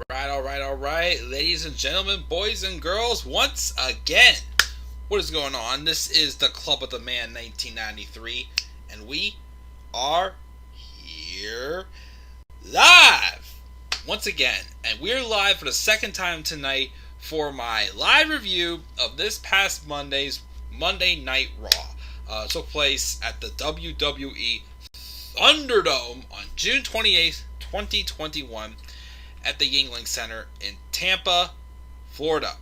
Alright, ladies and gentlemen, boys and girls, once again, what is going on? This is the Club of the Man 1993, and we are here live once again, and we're live for the second time tonight for my live review of this past Monday's Monday Night Raw. It took place at the WWE Thunderdome on June 28th, 2021. At the Yuengling Center in Tampa, Florida.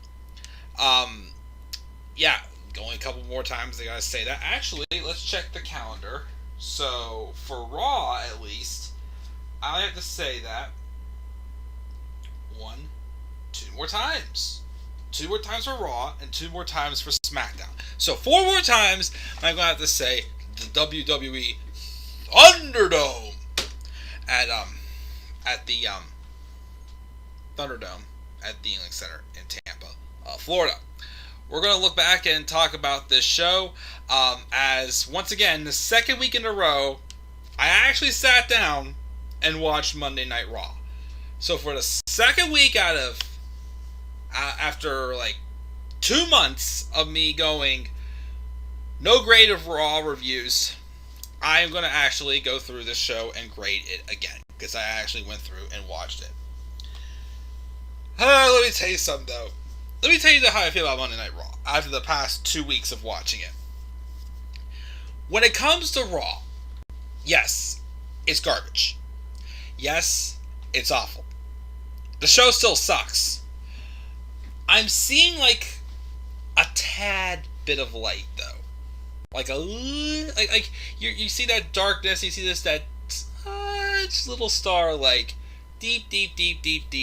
Going a couple more times, I gotta say that. Actually, let's check the calendar. So, for Raw, at least, I have to say that 2 more times. 2 more times for Raw, and 2 more times for SmackDown. So, 4 more times, I'm gonna have to say the WWE Thunderdome at the Thunderdome at the Yuengling Center in Tampa, Florida. We're going to look back and talk about this show as, once again, the second week in a row, I actually sat down and watched Monday Night Raw. So for the second week after like 2 months of me going no grade of Raw reviews, I am going to actually go through this show and grade it again, because I actually went through and watched it. Let me tell you something, though. Let me tell you how I feel about Monday Night Raw after the past 2 weeks of watching it. When it comes to Raw, yes, it's garbage. Yes, it's awful. The show still sucks. I'm seeing like a tad bit of light, though. Like you see that darkness, you see that little star, like deep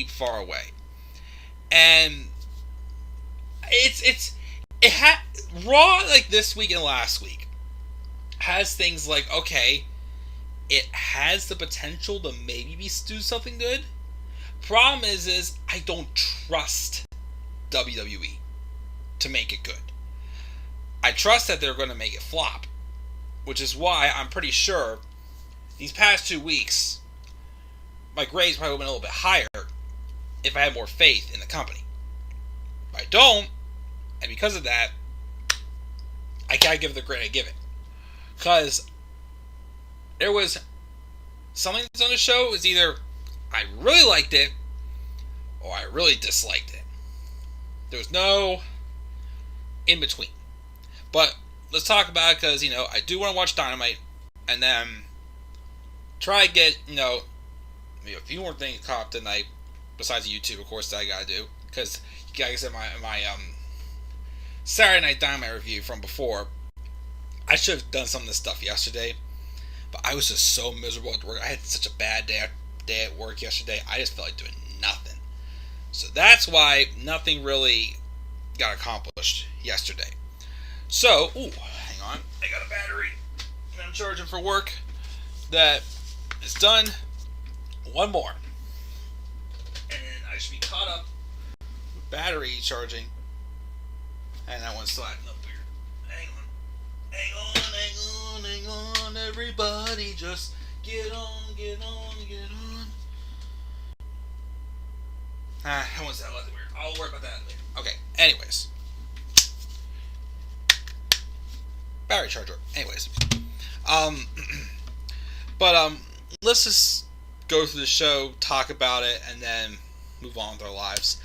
far away. And Raw, like this week and last week, has things like, okay, it has the potential to maybe do something good. Problem is I don't trust WWE to make it good. I trust that they're going to make it flop, which is why I'm pretty sure these past 2 weeks my grades probably would have been a little bit higher if I had more faith in the company. But I don't, and because of that, I gotta give it the grade I give it. Because there was something that's on the show, is either I really liked it, or I really disliked it. There was no in between. But let's talk about it, because, I do want to watch Dynamite, and then try to get, a few more things caught up tonight, besides YouTube, of course, that I gotta do. Because, like I said, my Saturday Night Dynamite review from before, I should have done some of this stuff yesterday, but I was just so miserable at work. I had such a bad day at work yesterday. I just felt like doing nothing. So that's why nothing really got accomplished yesterday. So, hang on. I got a battery that I'm charging for work that is done. One more. And I should be caught up with battery charging. And that one's still acting up weird. Hang on, everybody, just get on. That one's that weird. I'll worry about that later. Okay, anyways. Battery charger. Anyways. Let's just go through the show, talk about it, and then move on with our lives.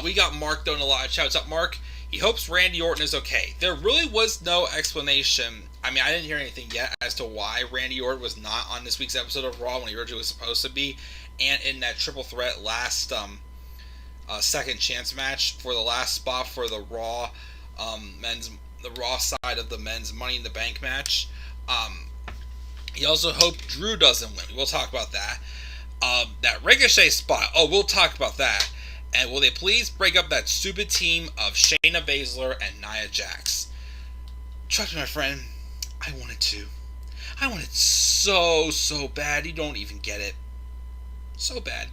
We got Mark doing a live chat. What's up, Mark? He hopes Randy Orton is okay. There really was no explanation. I mean, I didn't hear anything yet as to why Randy Orton was not on this week's episode of Raw when he originally was supposed to be, and in that triple threat last second chance match for the last spot for the Raw Raw side of the men's Money in the Bank match. He also hoped Drew doesn't win. We'll talk about that. That Ricochet spot. We'll talk about that. And will they please break up that stupid team of Shayna Baszler and Nia Jax? Trust me, my friend, I wanted to. I wanted so bad. You don't even get it. So bad.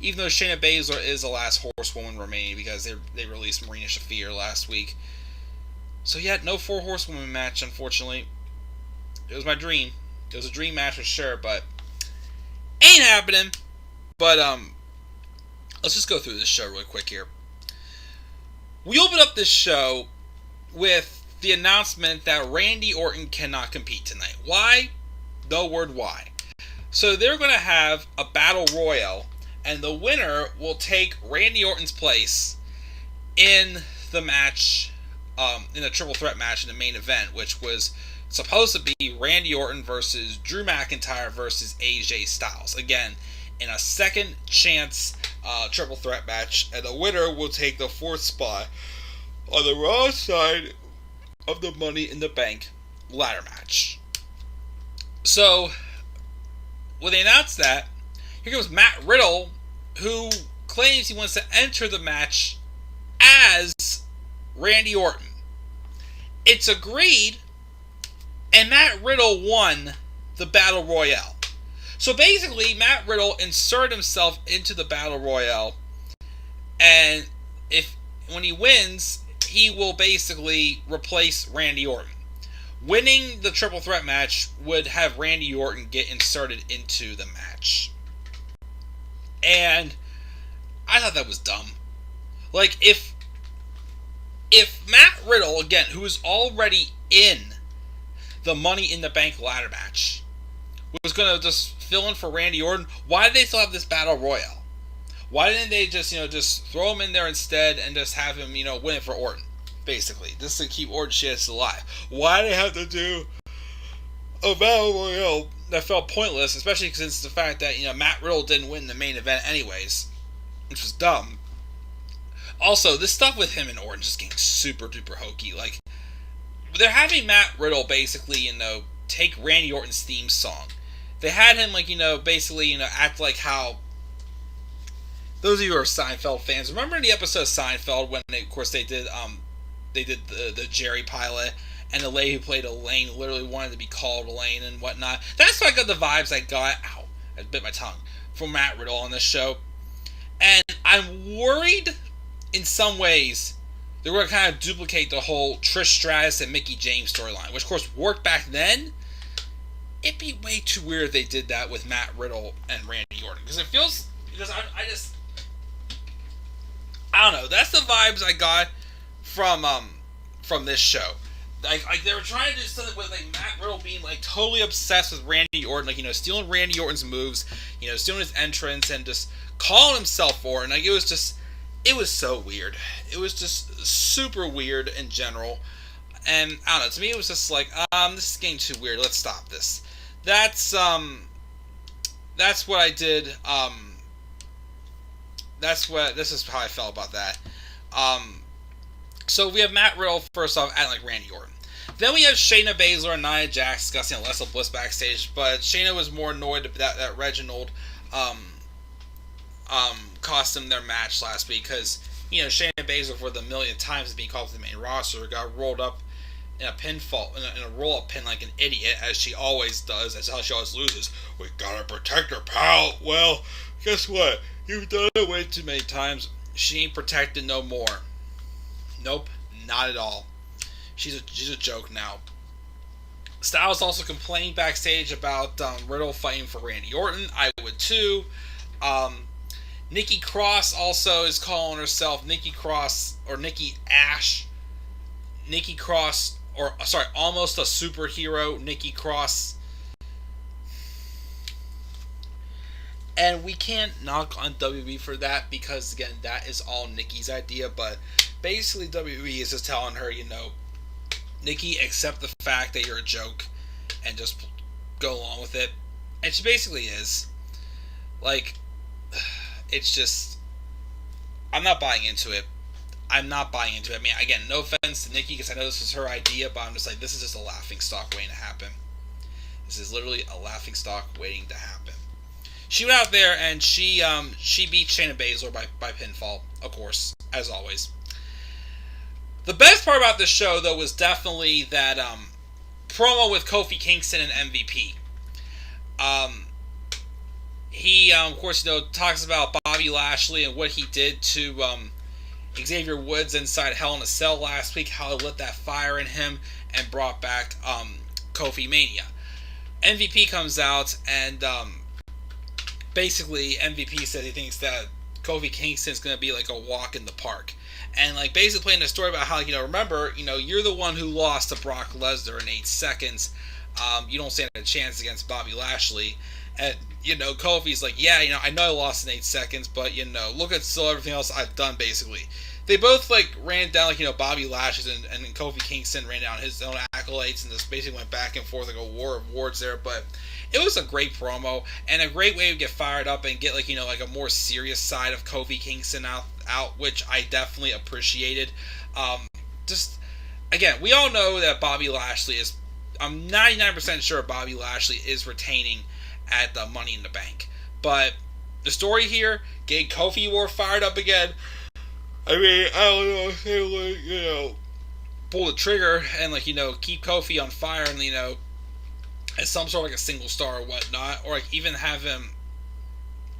Even though Shayna Baszler is the last horsewoman remaining, because they released Marina Shafir last week. So yeah, no 4 horsewoman match, unfortunately. It was my dream. It was a dream match for sure, but ain't happening. But let's just go through this show really quick here. We open up this show with the announcement that Randy Orton cannot compete tonight. Why? No word why. So they're going to have a battle royal, and the winner will take Randy Orton's place in the match, in a triple threat match in the main event, which was supposed to be Randy Orton versus Drew McIntyre versus AJ Styles. Again, in a second chance triple threat match, and the winner will take the fourth spot on the Raw side of the Money in the Bank ladder match. So, when they announced that, here comes Matt Riddle, who claims he wants to enter the match as Randy Orton. It's agreed, and Matt Riddle won the Battle Royale. So basically, Matt Riddle inserted himself into the Battle Royale, and when he wins, he will basically replace Randy Orton. Winning the triple threat match would have Randy Orton get inserted into the match. And I thought that was dumb. Like, if Matt Riddle, again, who is already in the Money in the Bank ladder match, was going to just fill in for Randy Orton, why did they still have this Battle Royale? Why didn't they just throw him in there instead and just have him, win it for Orton? Basically, just to keep Orton's chances alive. Why did they have to do a Battle Royale that felt pointless, especially since the fact that, Matt Riddle didn't win the main event anyways, which was dumb. Also, this stuff with him and Orton just getting super duper hokey. Like, they're having Matt Riddle basically, take Randy Orton's theme song. They had him, basically, act like how... Those of you who are Seinfeld fans, remember in the episode of Seinfeld when, they did the Jerry pilot, and the lady who played Elaine literally wanted to be called Elaine and whatnot? That's why I got the vibes I got, I bit my tongue, from Matt Riddle on this show. And I'm worried, in some ways, they're going to kind of duplicate the whole Trish Stratus and Mickie James storyline, which of course worked back then. It'd be way too weird if they did that with Matt Riddle and Randy Orton. Because I don't know. That's the vibes I got from this show. Like they were trying to do something with Matt Riddle being totally obsessed with Randy Orton, stealing Randy Orton's moves, stealing his entrance and just calling himself Orton. It was so weird. It was just super weird in general. And I don't know, to me it was just this is getting too weird. Let's stop this. That's what I did. This is how I felt about that. So we have Matt Riddle first off acting like Randy Orton. Then we have Shayna Baszler and Nia Jax discussing Alexa Bliss backstage, but Shayna was more annoyed that Reginald cost them their match last week because Shayna Baszler for the millionth time being called to the main roster got rolled up in a pinfall in a roll-up pin like an idiot, as she always does. That's how she always loses. We gotta protect her, pal. Well, guess what? You've done it way too many times. She ain't protected no more. Nope, not at all. She's a joke now. Styles also complained backstage about Riddle fighting for Randy Orton. I would too. Nikki Cross also is calling herself Nikki Cross or Nikki Ash. Nikki Cross, almost a superhero, Nikki Cross. And we can't knock on WWE for that because, again, that is all Nikki's idea. But basically, WWE is just telling her, Nikki, accept the fact that you're a joke and just go along with it. And she basically is. It's just... I'm not buying into it. I mean, again, no offense to Nikki because I know this was her idea, but I'm just this is just a laughingstock waiting to happen. This is literally a laughingstock waiting to happen. She went out there and she beat Shayna Baszler by pinfall, of course, as always. The best part about this show, though, was definitely that promo with Kofi Kingston and MVP. He, of course, talks about Bobby Lashley and what he did to Xavier Woods inside Hell in a Cell last week, how he lit that fire in him and brought back Kofi Mania. MVP comes out and basically MVP says he thinks that Kofi Kingston's going to be like a walk in the park. And like basically playing the story about how, remember, you're the one who lost to Brock Lesnar in 8 seconds. You don't stand a chance against Bobby Lashley. And, Kofi's like, yeah, I know I lost in 8 seconds, but, look at still everything else I've done, basically. They both, ran down, Bobby Lashley and Kofi Kingston ran down his own accolades and just basically went back and forth like a war of words there. But it was a great promo and a great way to get fired up and get, a more serious side of Kofi Kingston out, which I definitely appreciated. Just, again, we all know that Bobby Lashley is, I'm 99% sure Bobby Lashley is retaining at the Money in the Bank. But the story here, getting Kofi more fired up again. I mean, I don't know if they would, pull the trigger and, keep Kofi on fire and, as some sort of a single star or whatnot. Or, even have him,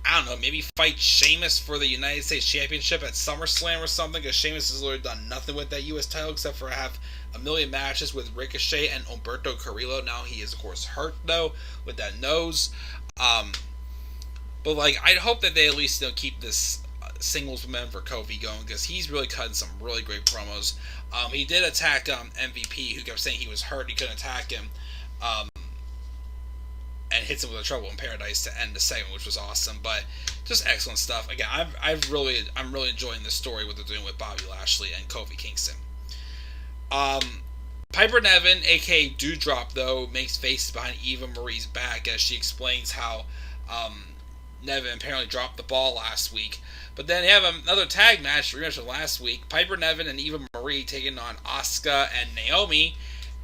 I don't know, maybe fight Sheamus for the United States Championship at SummerSlam or something. Because Sheamus has literally done nothing with that U.S. title except for have a million matches with Ricochet and Humberto Carrillo. Now he is, of course, hurt, though, with that nose. But, I'd hope that they at least, keep this singles momentum for Kofi going, because he's really cutting some really great promos. He did attack MVP, who kept saying he was hurt, he couldn't attack him, and hits him with a Trouble in Paradise to end the segment, which was awesome. But just excellent stuff. Again, I'm really enjoying this story, what they're doing with Bobby Lashley and Kofi Kingston. Piper Niven, aka Doudrop, though, makes faces behind Eva Marie's back as she explains how Niven apparently dropped the ball last week. But then they have another tag match, rematch from last week. Piper Niven and Eva Marie taking on Asuka and Naomi.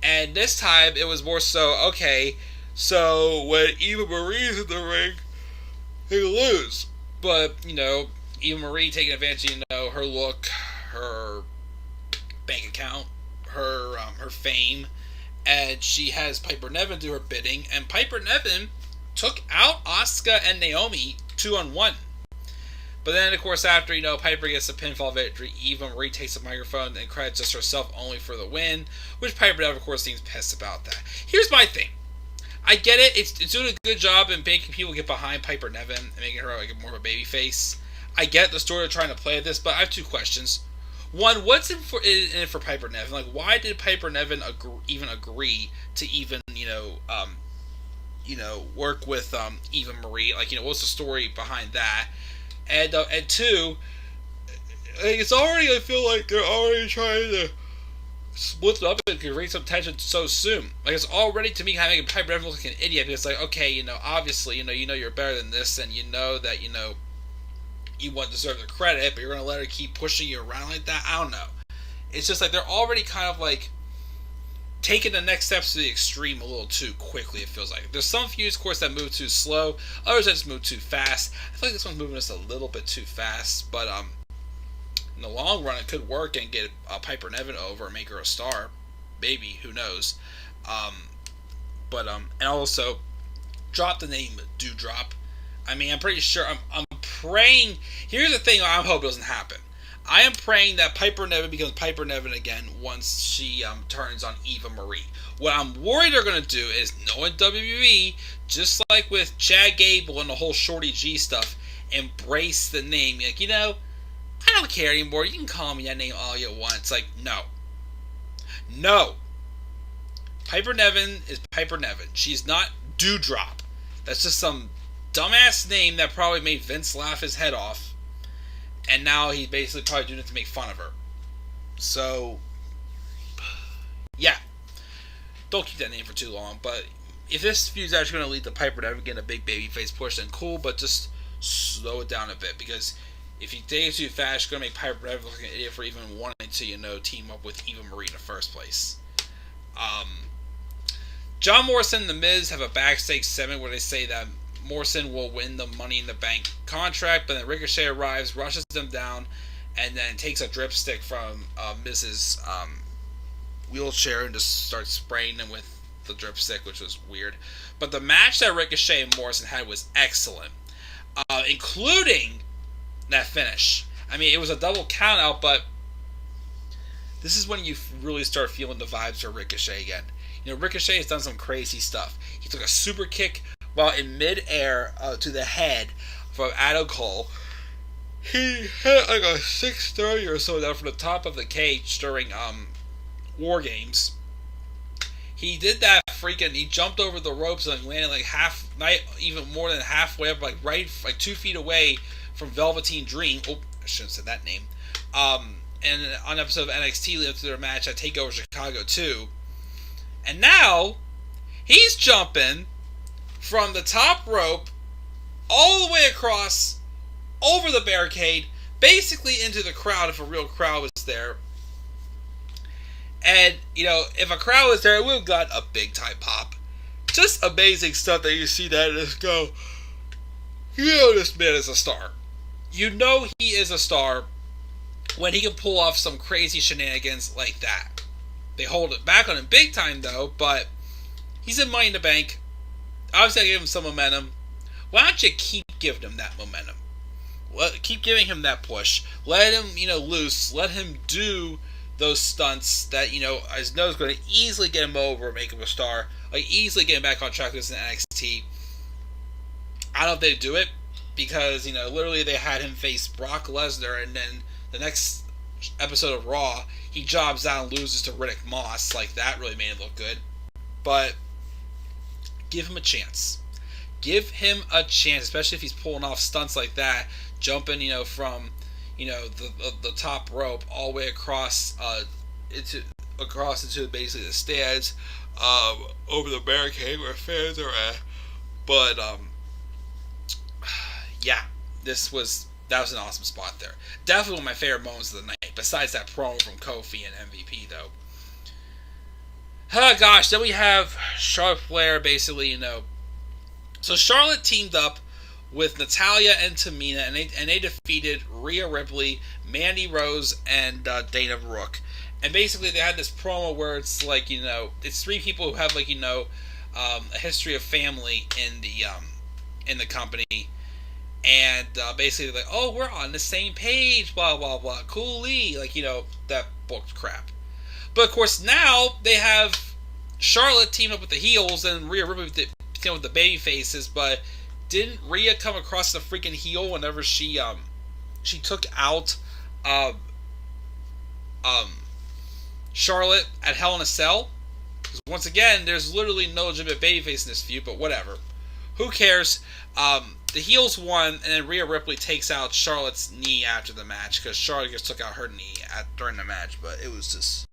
And this time, it was more so, okay, so when Eva Marie's in the ring, they lose. But, Eva Marie taking advantage of, her look, her bank account, her fame. And she has Piper Niven do her bidding. And Piper Niven took out Asuka and Naomi 2-on-1. But then, of course, after, Piper gets a pinfall victory, Eva Marie takes the microphone and credits just herself only for the win, which Piper Niven, of course, seems pissed about that. Here's my thing. I get it. It's doing a good job in making people get behind Piper Niven and making her more of a baby face. I get the story they're trying to play this, but I have 2 questions. One, what's in it for Piper Niven? Why did Piper Niven even agree to even, work with Eva Marie? What's the story behind that? And 2, it's already, I feel like they're already trying to split it up and create some tension so soon. It's already, to me, kind of making Piper Niven look like an idiot. Because okay, obviously, you're better than this, and that, you want to deserve the credit, but you're going to let her keep pushing you around like that? I don't know. It's just they're already kind of taking the next steps to the extreme a little too quickly, it feels like. There's some feuds, of course, that move too slow. Others that just move too fast. I feel like this one's moving just a little bit too fast. But in the long run, it could work and get Piper Niven over and make her a star. Maybe. Who knows? And also, drop the name Doudrop. I mean, I'm pretty sure, I'm praying. Here's the thing I hope doesn't happen. I am praying that Piper Niven becomes Piper Niven again once she turns on Eva Marie. What I'm worried they're going to do is, knowing WWE, just like with Chad Gable and the whole Shorty G stuff, embrace the name. I don't care anymore. You can call me that name all you want. It's no. No. Piper Niven is Piper Niven. She's not Doudrop. That's just some dumbass name that probably made Vince laugh his head off. And now he's basically probably doing it to make fun of her. So, yeah. Don't keep that name for too long. But if this feud's actually going to lead to Piper Niven getting a big babyface push, then cool. But just slow it down a bit. Because if you take it too fast, you're going to make Piper Niven look like an idiot for even wanting to, team up with Eva Marie in the first place. John Morrison and The Miz have a backstage segment where they say that Morrison will win the Money in the Bank contract, but then Ricochet arrives, rushes them down, and then takes a dripstick from Miz's wheelchair and just starts spraying them with the dripstick, which was weird. But the match that Ricochet and Morrison had was excellent, including that finish. I mean, it was a double countout, but this is when you really start feeling the vibes for Ricochet again. Ricochet has done some crazy stuff. He took a super kick while in mid-air to the head from Adam Cole. He hit like a 630 or so down from the top of the cage during War Games. He did that freaking. He jumped over the ropes and landed like even more than halfway up, like right, like 2 feet away from Velveteen Dream. Oh, I shouldn't have said that name. And on an episode of NXT leading up to their match at Takeover Chicago 2. And now he's jumping from the top rope all the way across over the barricade, basically into the crowd if a real crowd was there. And, if a crowd was there, it would have got a big time pop. Just amazing stuff that you see that and just go, this man is a star. You know he is a star when he can pull off some crazy shenanigans like that. They hold it back on him big time though, but he's in Money in the Bank. Obviously I give him some momentum. Why don't you keep giving him that momentum? Keep giving him that push. Let him, loose. Let him do those stunts that, I know is going to easily get him over, make him a star. Like, easily get him back on track with this in NXT. I don't know if they do it, because, literally they had him face Brock Lesnar, and then the next episode of Raw, he jobs out and loses to Riddick Moss. Like, that really made him look good. But give him a chance. Give him a chance, especially if he's pulling off stunts like that, jumping, from, the top rope all the way across into basically the stands, over the barricade where fans are at. But yeah, that was an awesome spot there. Definitely one of my favorite moments of the night. Besides that promo from Kofi and MVP, though. Oh gosh, then we have Charlotte Flair, basically, So Charlotte teamed up with Natalya and Tamina, and they defeated Rhea Ripley, Mandy Rose, and Dana Brooke. And basically, they had this promo where it's like, it's three people who have, like, a history of family in the company, and basically they're like, oh, we're on the same page, blah blah blah, coolly, like, that booked crap. But of course now they have Charlotte team up with the heels and Rhea Ripley with the baby faces, but didn't Rhea come across the freaking heel whenever she took out Charlotte at Hell in a Cell? Because once again, there's literally no legitimate babyface in this feud, but whatever. Who cares? The heels won, and then Rhea Ripley takes out Charlotte's knee after the match, because Charlotte just took out her knee during the match, but it was just...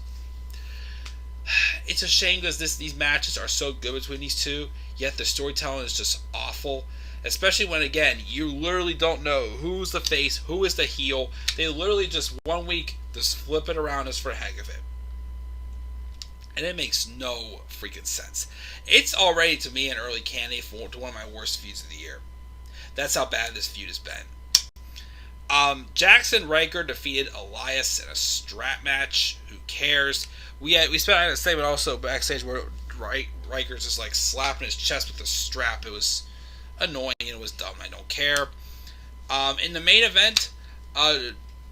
It's a shame because these matches are so good between these two, yet the storytelling is just awful. Especially when, again, you literally don't know who's the face, who is the heel. They literally just 1 week just flip it around just for the heck of it. And it makes no freaking sense. It's already, to me, an early candidate for one of my worst feuds of the year. That's how bad this feud has been. Jackson Ryker defeated Elias in a strap match. Who cares? We spent a segment also backstage where Ryker's just like slapping his chest with the strap. It was annoying and it was dumb. I don't care. In the main event,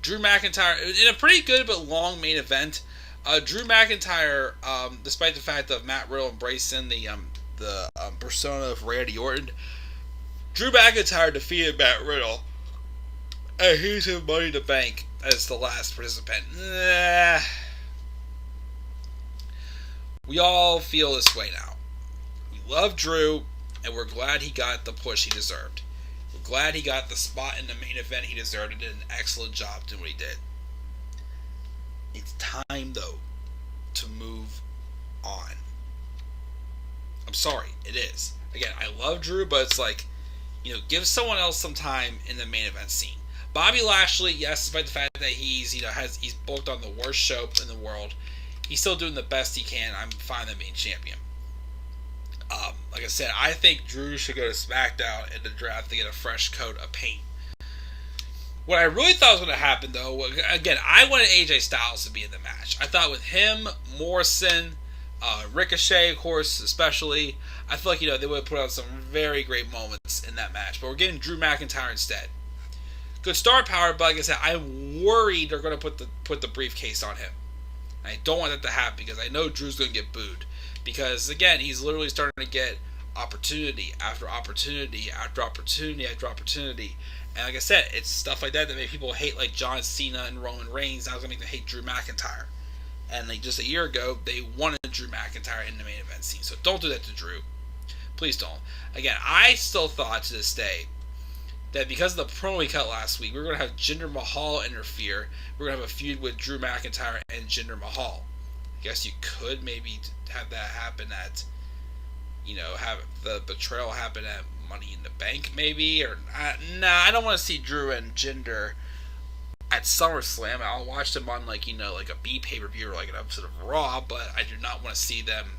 Drew McIntyre, in a pretty good but long main event, Drew McIntyre, despite the fact of Matt Riddle embracing the persona of Randy Orton, Drew McIntyre defeated Matt Riddle, and he's in Money in the Bank as the last participant. We all feel this way now. We love Drew, and we're glad he got the push he deserved. We're glad he got the spot in the main event he deserved and did an excellent job doing what he did. It's time, though, to move on. I'm sorry, it is. Again, I love Drew, but it's like, give someone else some time in the main event scene. Bobby Lashley, yes, despite the fact that he's booked on the worst show in the world, he's still doing the best he can. I'm fine with him being champion. Like I said, I think Drew should go to SmackDown in the draft to get a fresh coat of paint. What I really thought was going to happen, though, again, I wanted AJ Styles to be in the match. I thought with him, Morrison, Ricochet, of course, especially, I feel like, they would have put out some very great moments in that match. But we're getting Drew McIntyre instead. Good star power, but like I said, I'm worried they're going to put the briefcase on him. I don't want that to happen because I know Drew's going to get booed. Because, again, he's literally starting to get opportunity after opportunity after opportunity after opportunity. And like I said, it's stuff like that made people hate like John Cena and Roman Reigns. Now it's going to make them hate Drew McIntyre. And like just a year ago, they wanted Drew McIntyre in the main event scene. So don't do that to Drew. Please don't. Again, I still thought to this day that because of the promo we cut last week, we were going to have Jinder Mahal interfere. We are going to have a feud with Drew McIntyre and Jinder Mahal. I guess you could maybe have that happen at, have the betrayal happen at Money in the Bank, maybe. Or I don't want to see Drew and Jinder at SummerSlam. I'll watch them on like a B pay-per-view or like an episode of Raw, but I do not want to see them,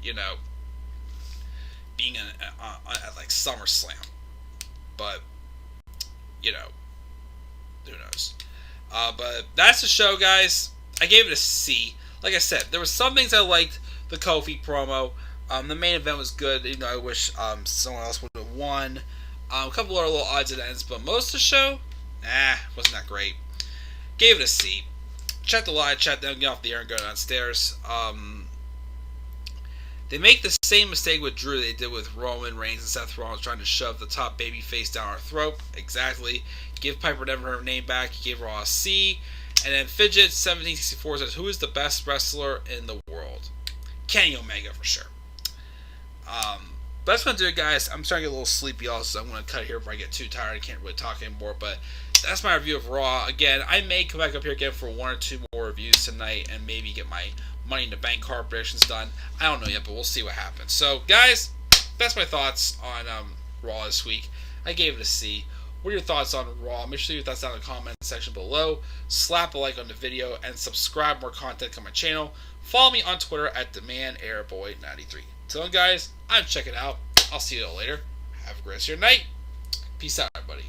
being at like SummerSlam. But who knows? But that's the show, guys. I gave it a C. Like I said, there were some things I liked. The Kofi promo. The main event was good, even though I wish someone else would have won. A couple other little odds and ends, but most of the show, wasn't that great. Gave it a C. Check the live chat, then get off the air and go downstairs. They make the same mistake with Drew they did with Roman Reigns and Seth Rollins, trying to shove the top baby face down our throat. Exactly. Give Piper never her name back. He gave Raw a C. And then Fidget 1764 says, who is the best wrestler in the world? Kenny Omega for sure. But that's going to do it, guys. I'm starting to get a little sleepy also, so I'm going to cut it here before I get too tired. I can't really talk anymore, but that's my review of Raw. Again, I may come back up here again for 1 or 2 more reviews tonight and maybe get my Money in the Bank card predictions done. I don't know yet, but we'll see what happens. So, guys, that's my thoughts on Raw this week. I gave it a C. What are your thoughts on Raw? Make sure you leave that down in the comment section below. Slap a like on the video and subscribe. More content on my channel. Follow me on Twitter at TheManAirboy93. Till then, guys, I'm checking out. I'll see you all later. Have a great rest of your night. Peace out, everybody.